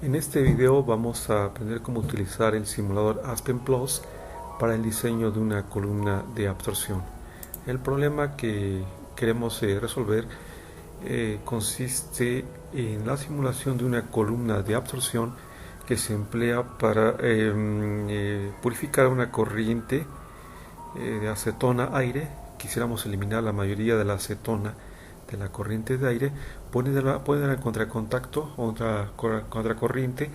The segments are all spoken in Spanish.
En este video vamos a aprender cómo utilizar el simulador Aspen Plus para el diseño de una columna de absorción. El problema que queremos resolver consiste en la simulación de una columna de absorción que se emplea para purificar una corriente de acetona-aire. Quisiéramos eliminar la mayoría de la acetona de la corriente de aire, ponerla en contracontacto o contracorriente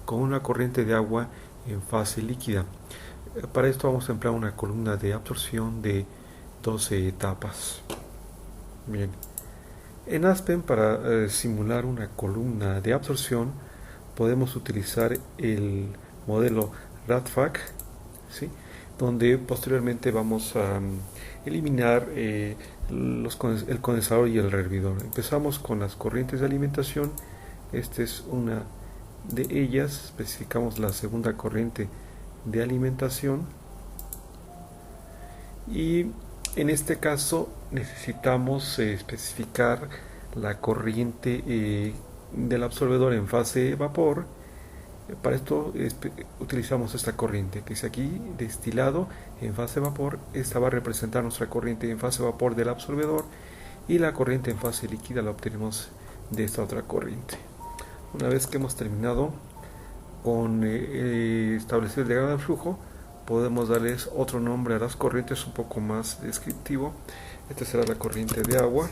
con una corriente de agua en fase líquida. Para esto vamos a emplear una columna de absorción de 12 etapas. Bien, en Aspen para simular una columna de absorción podemos utilizar el modelo RADFAC, ¿sí?, donde posteriormente vamos a eliminar el condensador y el hervidor. Empezamos con las corrientes de alimentación. Esta es una de ellas. Especificamos la segunda corriente de alimentación y en este caso necesitamos especificar la corriente del absorbedor en fase vapor. Para esto utilizamos esta corriente que dice aquí destilado en fase vapor. Esta va a representar nuestra corriente en fase vapor del absorbedor, y la corriente en fase líquida la obtenemos de esta otra corriente. Una vez que hemos terminado con establecer el diagrama de flujo, podemos darles otro nombre a las corrientes un poco más descriptivo. Esta será la corriente de agua.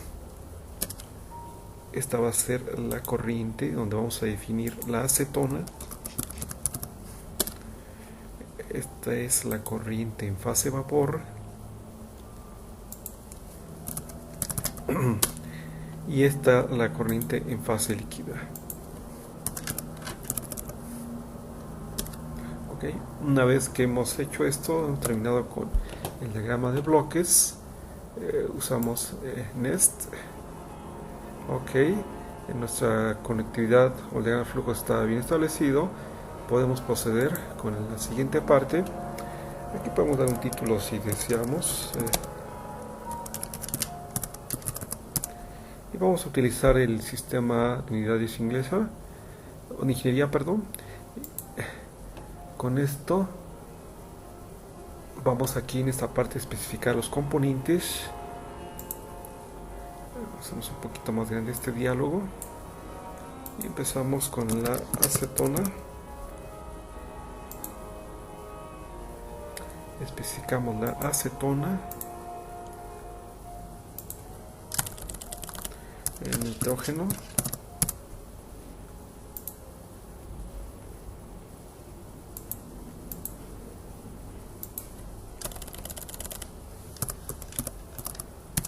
Esta va a ser la corriente donde vamos a definir la acetona. Esta es la corriente en fase vapor. Y esta la corriente en fase líquida. Okay. Una vez que hemos hecho esto, hemos terminado con el diagrama de bloques. Usamos Nest. Ok, en nuestra conectividad o el diagrama de flujo está bien establecido. Podemos proceder con la siguiente parte. Aquí podemos dar un título si deseamos. Y vamos a utilizar el sistema de unidades inglesa, o de ingeniería, perdón. Con esto vamos aquí en esta parte a especificar los componentes. Hacemos un poquito más grande este diálogo y empezamos con la acetona. Especificamos la acetona, el nitrógeno,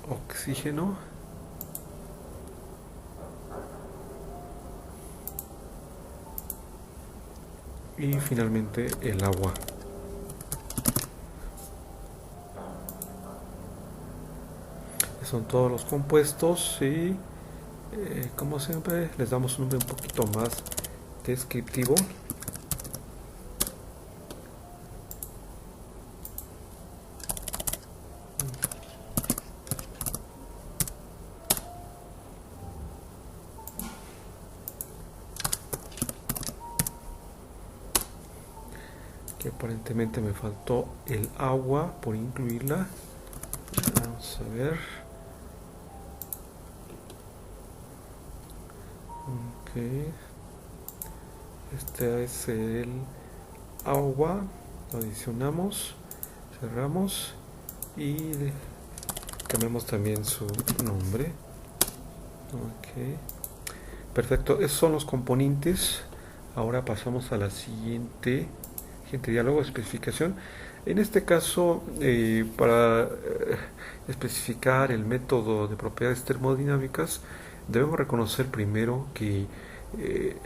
oxígeno, y finalmente el agua. Son todos los compuestos y como siempre les damos un nombre un poquito más descriptivo. Que aparentemente me faltó el agua por incluirla. Vamos a ver. Ok, este es el agua. Lo adicionamos, cerramos y cambiamos también su nombre. Ok, perfecto. Esos son los componentes. Ahora pasamos a la siguiente diálogo, especificación. En este caso, para especificar el método de propiedades termodinámicas, debemos reconocer primero que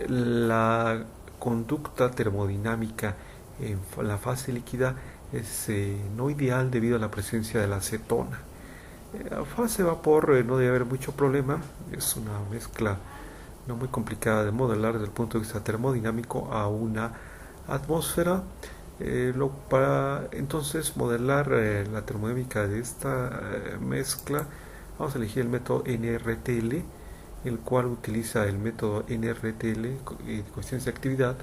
la conducta termodinámica en la fase líquida es no ideal debido a la presencia de la acetona. A fase vapor no debe haber mucho problema. Es una mezcla no muy complicada de modelar desde el punto de vista termodinámico a una atmósfera. Para entonces modelar la termodinámica de esta mezcla, vamos a elegir el método NRTL, el cual utiliza el método NRTL, coeficientes de actividad,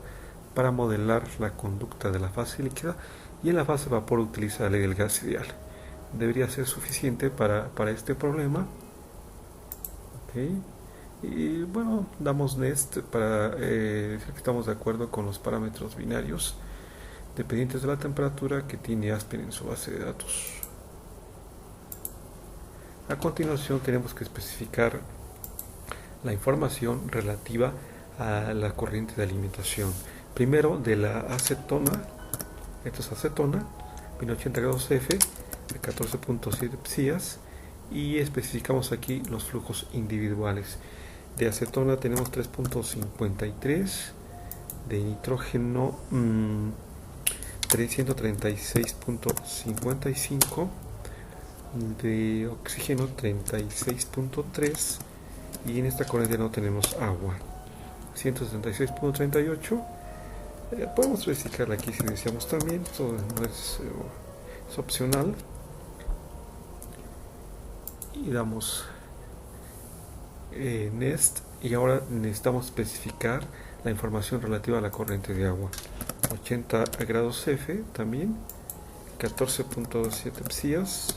para modelar la conducta de la fase líquida, y en la fase vapor utiliza la ley del gas ideal. Debería ser suficiente para este problema. Okay. Y bueno, damos next para decir que estamos de acuerdo con los parámetros binarios dependientes de la temperatura que tiene Aspen en su base de datos. A continuación tenemos que especificar la información relativa a la corriente de alimentación. Primero de la acetona, esto es acetona, 1080 grados F, de 14.7 psias, y especificamos aquí los flujos individuales. De acetona tenemos 3.53, de nitrógeno 136.55, de oxígeno 36.3, y en esta corriente no tenemos agua, 176.38. Podemos especificarla aquí si deseamos también, esto no es opcional, y damos next, y ahora necesitamos especificar la información relativa a la corriente de agua. 80 grados F también, 14.7 psias,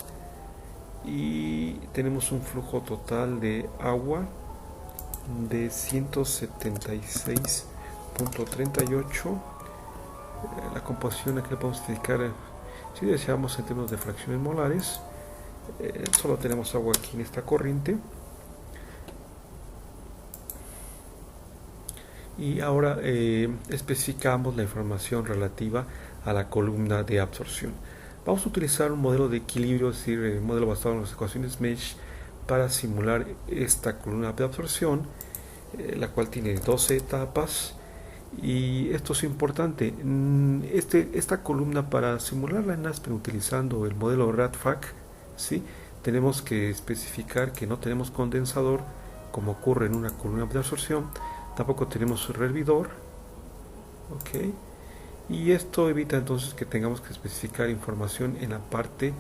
y tenemos un flujo total de agua de 176.38. La composición aquí la podemos especificar si deseamos en términos de fracciones molares. Solo tenemos agua aquí en esta corriente. Y ahora especificamos la información relativa a la columna de absorción. Vamos a utilizar un modelo de equilibrio, es decir, un modelo basado en las ecuaciones Mesh, para simular esta columna de absorción, la cual tiene 12 etapas. Y esto es importante, esta columna, para simularla en Aspen utilizando el modelo RADFAC, ¿sí?, tenemos que especificar que no tenemos condensador, como ocurre en una columna de absorción. Tampoco tenemos hervidor, ¿ok? Y esto evita entonces que tengamos que especificar información en la parte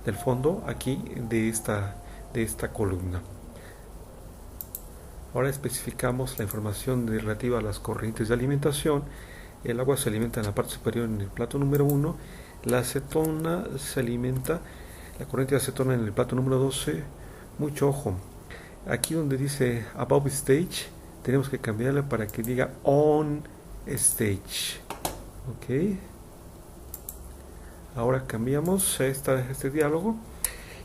del fondo aquí de esta columna. Ahora especificamos la información relativa a las corrientes de alimentación. El agua se alimenta en la parte superior en el plato número 1. La acetona se alimenta, la corriente de acetona, en el plato número 12. Mucho ojo, aquí donde dice above stage tenemos que cambiarla para que diga on stage. Ok, ahora cambiamos este diálogo,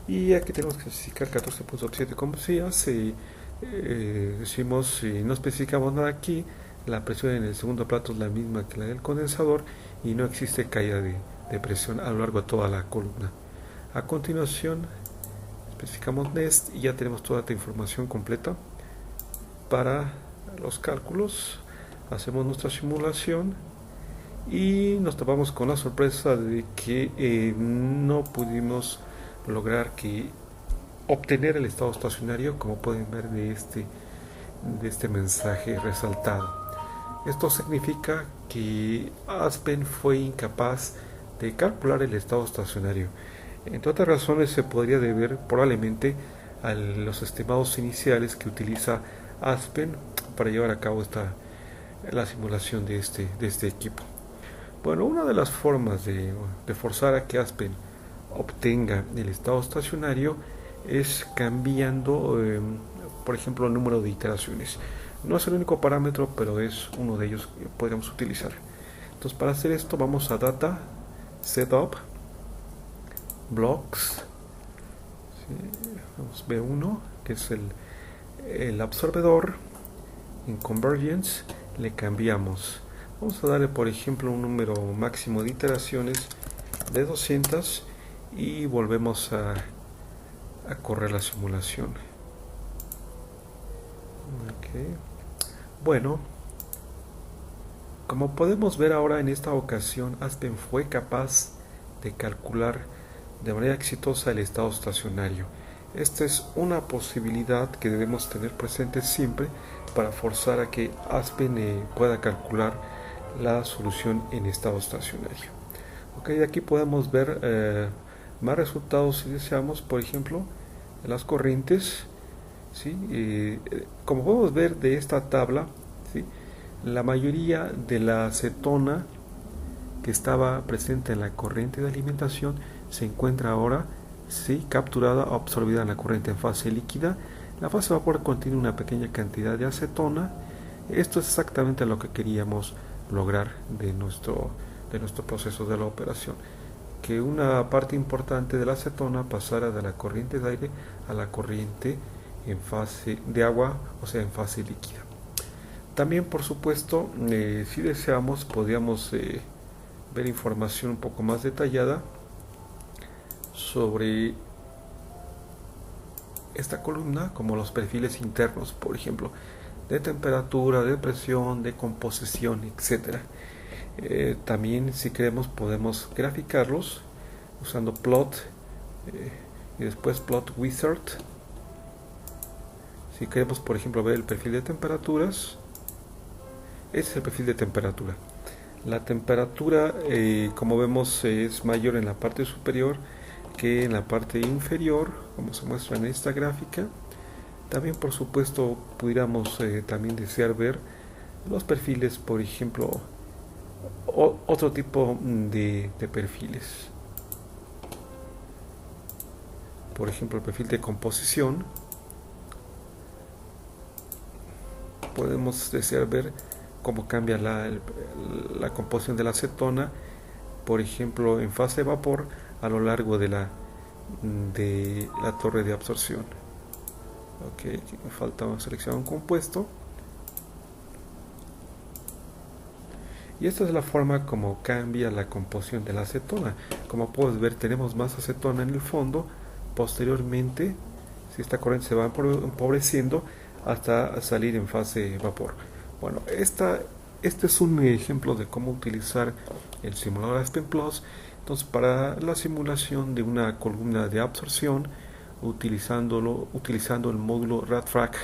y aquí tenemos que especificar 14.7 como psias. Decimos, si no especificamos nada aquí, la presión en el segundo plato es la misma que la del condensador y no existe caída de presión a lo largo de toda la columna. A continuación especificamos next y ya tenemos toda esta información completa para los cálculos. Hacemos nuestra simulación y nos topamos con la sorpresa de que no pudimos lograr obtener el estado estacionario, como pueden ver de este mensaje resaltado. Esto significa que Aspen fue incapaz de calcular el estado estacionario. Entre otras razones, se podría deber probablemente a los estimados iniciales que utiliza Aspen para llevar a cabo la simulación de este equipo. Bueno, una de las formas de forzar a que Aspen obtenga el estado estacionario es cambiando, por ejemplo, el número de iteraciones. No es el único parámetro, pero es uno de ellos que podríamos utilizar. Entonces, para hacer esto, vamos a Data, Setup, Blocks, ¿sí? Vamos B1, que es el absorbedor. En Convergence le cambiamos. Vamos a darle, por ejemplo, un número máximo de iteraciones de 200 y volvemos a correr la simulación. Okay. Bueno, como podemos ver ahora, en esta ocasión Aspen fue capaz de calcular de manera exitosa el estado estacionario. Esta es una posibilidad que debemos tener presente siempre para forzar a que Aspen pueda calcular la solución en estado estacionario. Ok, de aquí podemos ver más resultados si deseamos. Por ejemplo, las corrientes ¿sí? Como podemos ver de esta tabla, ¿sí? La mayoría de la acetona que estaba presente en la corriente de alimentación se encuentra ahora, ¿sí?, capturada o absorbida en la corriente en fase líquida. La fase de vapor contiene una pequeña cantidad de acetona. Esto es exactamente lo que queríamos lograr de nuestro proceso de la operación, que una parte importante de la acetona pasara de la corriente de aire a la corriente en fase de agua, o sea, en fase líquida. También, por supuesto, si deseamos, podríamos ver información un poco más detallada sobre esta columna, como los perfiles internos, por ejemplo, de temperatura, de presión, de composición, etc. También, si queremos, podemos graficarlos usando plot y después plot wizard. Si queremos, por ejemplo, ver el perfil de temperaturas, este es el perfil de temperatura. La temperatura, como vemos, es mayor en la parte superior que en la parte inferior, como se muestra en esta gráfica. También, por supuesto, pudiéramos también desear ver los perfiles, por ejemplo, otro tipo de perfiles. Por ejemplo, el perfil de composición. Podemos desear ver cómo cambia la composición de la acetona, por ejemplo, en fase de vapor a lo largo de la torre de absorción. Ok, aquí me falta seleccionar un compuesto. Y esta es la forma como cambia la composición de la acetona. Como puedes ver, tenemos más acetona en el fondo. Posteriormente, si esta corriente se va empobreciendo hasta salir en fase de vapor. Bueno, este es un ejemplo de cómo utilizar el simulador Aspen Plus. Entonces, para la simulación de una columna de absorción, utilizando el módulo RadFrac